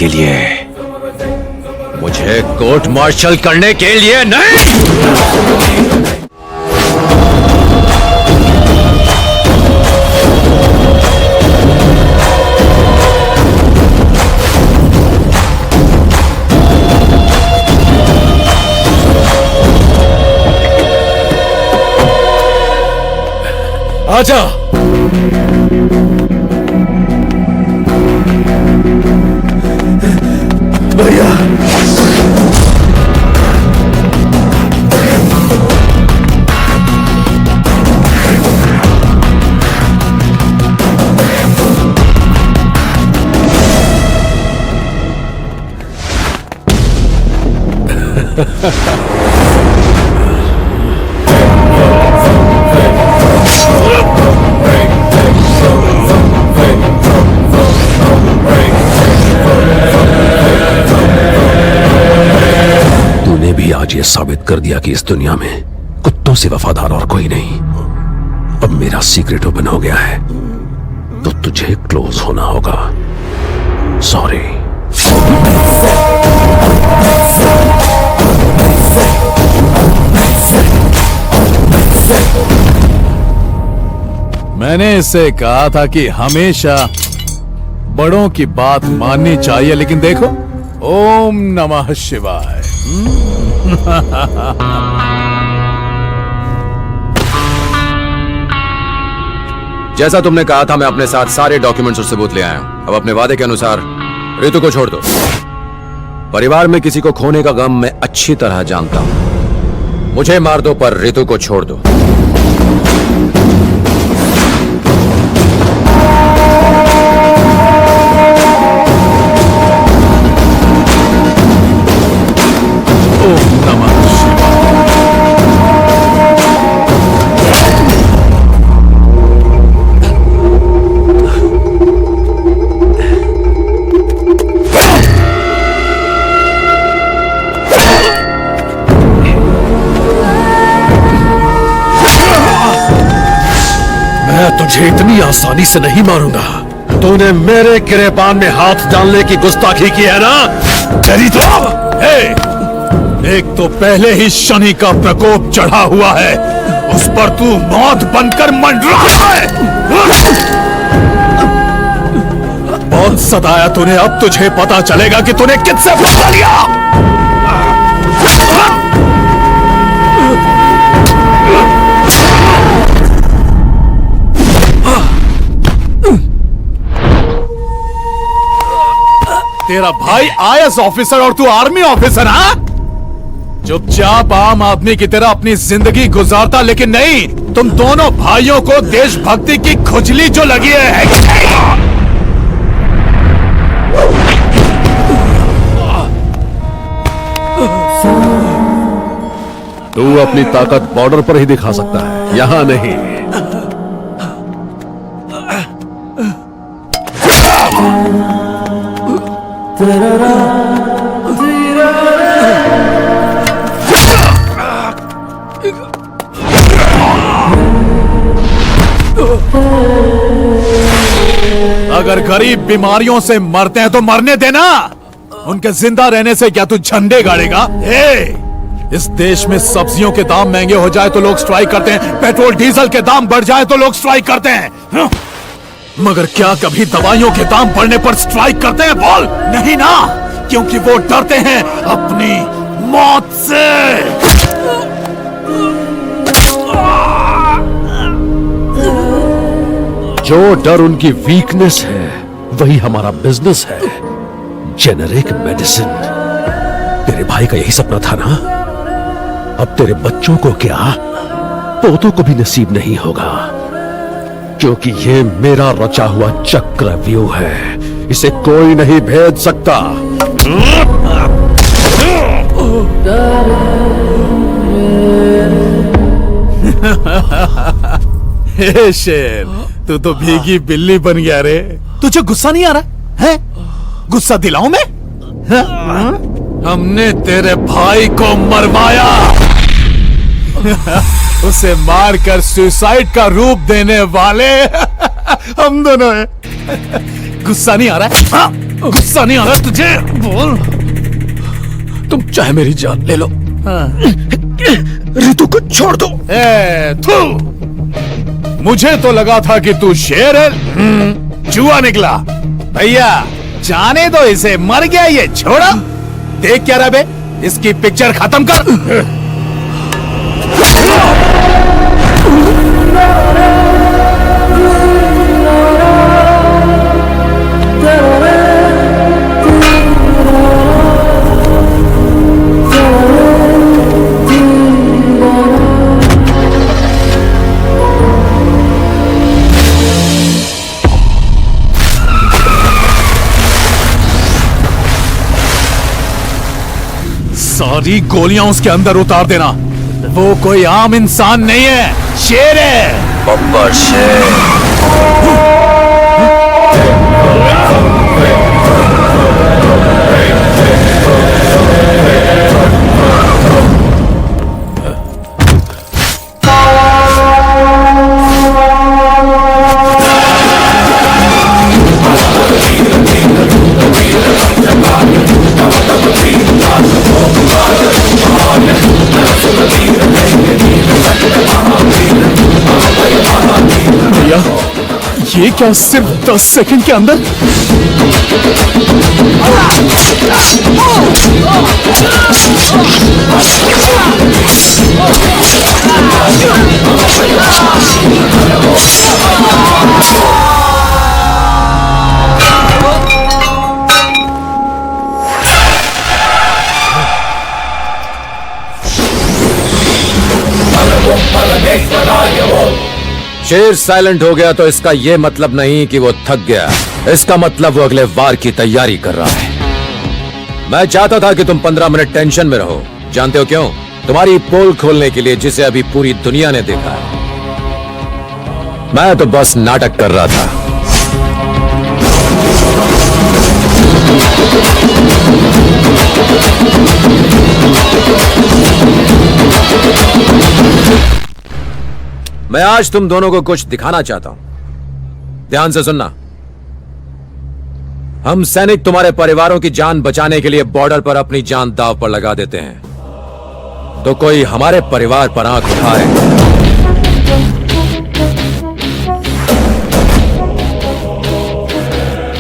के लिए, मुझे कोर्ट मार्शल करने के लिए नहीं। आजा। भैया आज ये साबित कर दिया कि इस दुनिया में कुत्तों से वफादार और कोई नहीं। अब मेरा सीक्रेट ओपन हो गया है, तो तुझे क्लोज होना होगा। सॉरी। मैंने इससे कहा था कि हमेशा बड़ों की बात माननी चाहिए, लेकिन देखो, ओम नमः शिवाय। जैसा तुमने कहा था, मैं अपने साथ सारे डॉक्यूमेंट्स और सबूत ले आया हूं। अब अपने वादे के अनुसार रितु को छोड़ दो। परिवार में किसी को खोने का गम मैं अच्छी तरह जानता हूं। मुझे मार दो, पर रितु को छोड़ दो। मैं तुझे इतनी आसानी से नहीं मारूंगा। तूने मेरे गिरेबान में हाथ डालने की गुस्ताखी की है ना? तेरी तो एक तो पहले ही शनि का प्रकोप चढ़ा हुआ है, उस पर तू मौत बनकर मंडरा है। बहुत सताया तूने, अब तुझे पता चलेगा कि तूने किससे बदला लिया। तेरा भाई आईएएस ऑफिसर और तू आर्मी ऑफिसर, हाँ? चुपचाप आम आदमी की तरह अपनी जिंदगी गुजारता, लेकिन नहीं, तुम दोनों भाइयों को देशभक्ति की खुजली जो लगी है। तू अपनी ताकत बॉर्डर पर ही दिखा सकता है, यहां नहीं। अगर गरीब बीमारियों से मरते हैं तो मरने देना, उनके जिंदा रहने से क्या तू झंडे गाड़ेगा? इस देश में सब्जियों के दाम महंगे हो जाए तो लोग स्ट्राइक करते हैं, पेट्रोल डीजल के दाम बढ़ जाए तो लोग स्ट्राइक करते हैं, मगर क्या कभी दवाइयों के दाम बढ़ने पर स्ट्राइक करते हैं? बोल। नहीं ना, क्योंकि वो डरते हैं अपनी मौत से। जो डर उनकी वीकनेस है, वही हमारा बिजनेस है। Generic medicine. तेरे भाई का यही सपना था ना? अब तेरे बच्चों को क्या, पोतों को भी नसीब नहीं होगा, क्योंकि ये मेरा रचा हुआ चक्रव्यूह है। इसे कोई नहीं भेद सकता। हे शेर, तू तो भीगी बिल्ली बन गया रे। तुझे गुस्सा नहीं आ रहा है? गुस्सा दिलाऊं मैं? हमने तेरे भाई को मरवाया। उसे मारकर सुसाइड का रूप देने वाले हम दोनों हैं। गुस्सा नहीं आ रहा है? गुस्सा नहीं आ रहा तुझे? बोल। तुम चाहे मेरी जान ले लो, रितु को छोड़ दो। थू, मुझे तो लगा था कि तू शेर है, चूहा निकला। भैया जाने दो इसे, मर गया ये, छोड़ा। देख क्या रहा बे, इसकी पिक्चर खत्म कर। सारी गोलियां उसके अंदर उतार देना। वो कोई आम इंसान नहीं है, शेर है। बब्बर शेर। भैया ये क्या, सिर्फ 10 सेकंड के अंदर? शेर साइलेंट हो गया तो इसका यह मतलब नहीं कि वो थक गया। इसका मतलब वो अगले वार की तैयारी कर रहा है। मैं चाहता था कि तुम 15 मिनट टेंशन में रहो। जानते हो क्यों? तुम्हारी पोल खोलने के लिए, जिसे अभी पूरी दुनिया ने देखा है। मैं तो बस नाटक कर रहा था। मैं आज तुम दोनों को कुछ दिखाना चाहता हूं। ध्यान से सुनना। हम सैनिक तुम्हारे परिवारों की जान बचाने के लिए बॉर्डर पर अपनी जान दांव पर लगा देते हैं। तो कोई हमारे परिवार पर आंख उठाए।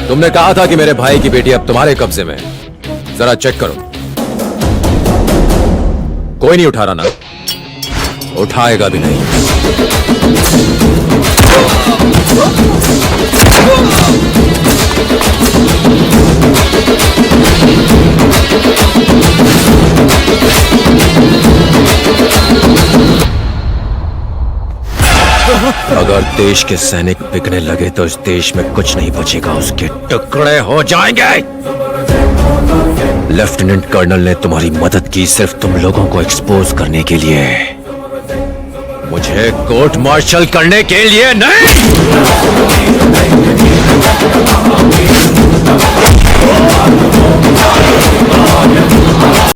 तुमने कहा था कि मेरे भाई की बेटी अब तुम्हारे कब्जे में है। जरा चेक करो। कोई नहीं उठा रहा ना? उठाएगा भी नहीं। अगर देश के सैनिक बिकने लगे तो इस देश में कुछ नहीं बचेगा, उसके टुकड़े हो जाएंगे। लेफ्टिनेंट कर्नल ने तुम्हारी मदद की सिर्फ तुम लोगों को एक्सपोज करने के लिए, मुझे कोर्ट मार्शल करने के लिए नहीं।